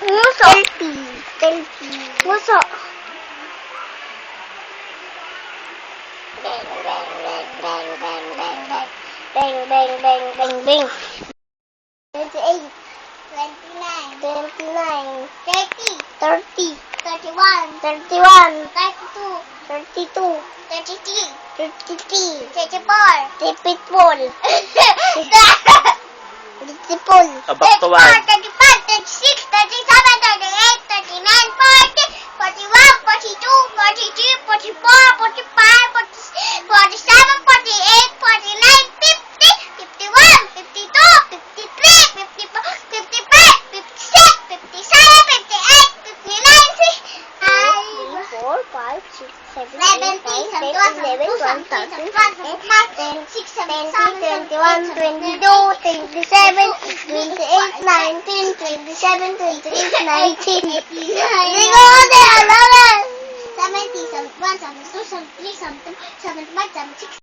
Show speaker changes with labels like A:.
A: Nguso. Nguso. Bang, bang, bang, bang, bang, bang, bang. Bang, bang, bang, bang, bang. 28, 29, 29, 30, 31, 31, 32, 32, 33, 33, 34, 34, 34,
B: Abak to
A: 35, 36, 37, 38, 39, 40, 41, 42, 43, 44, 45, 47, 48, 49, 50, 51, 52, 53, 54, 55, 56, 57, 58, 59, 4, 5, 6, 7, 8, 9, 10, 11, 12, 13, 14, 15, 16, 17, 18, 22, 27, 28, 19, 27, 28, 19. Hindi ko kasi alam eh. 70, 71, 72, 73, 74, 75, 76.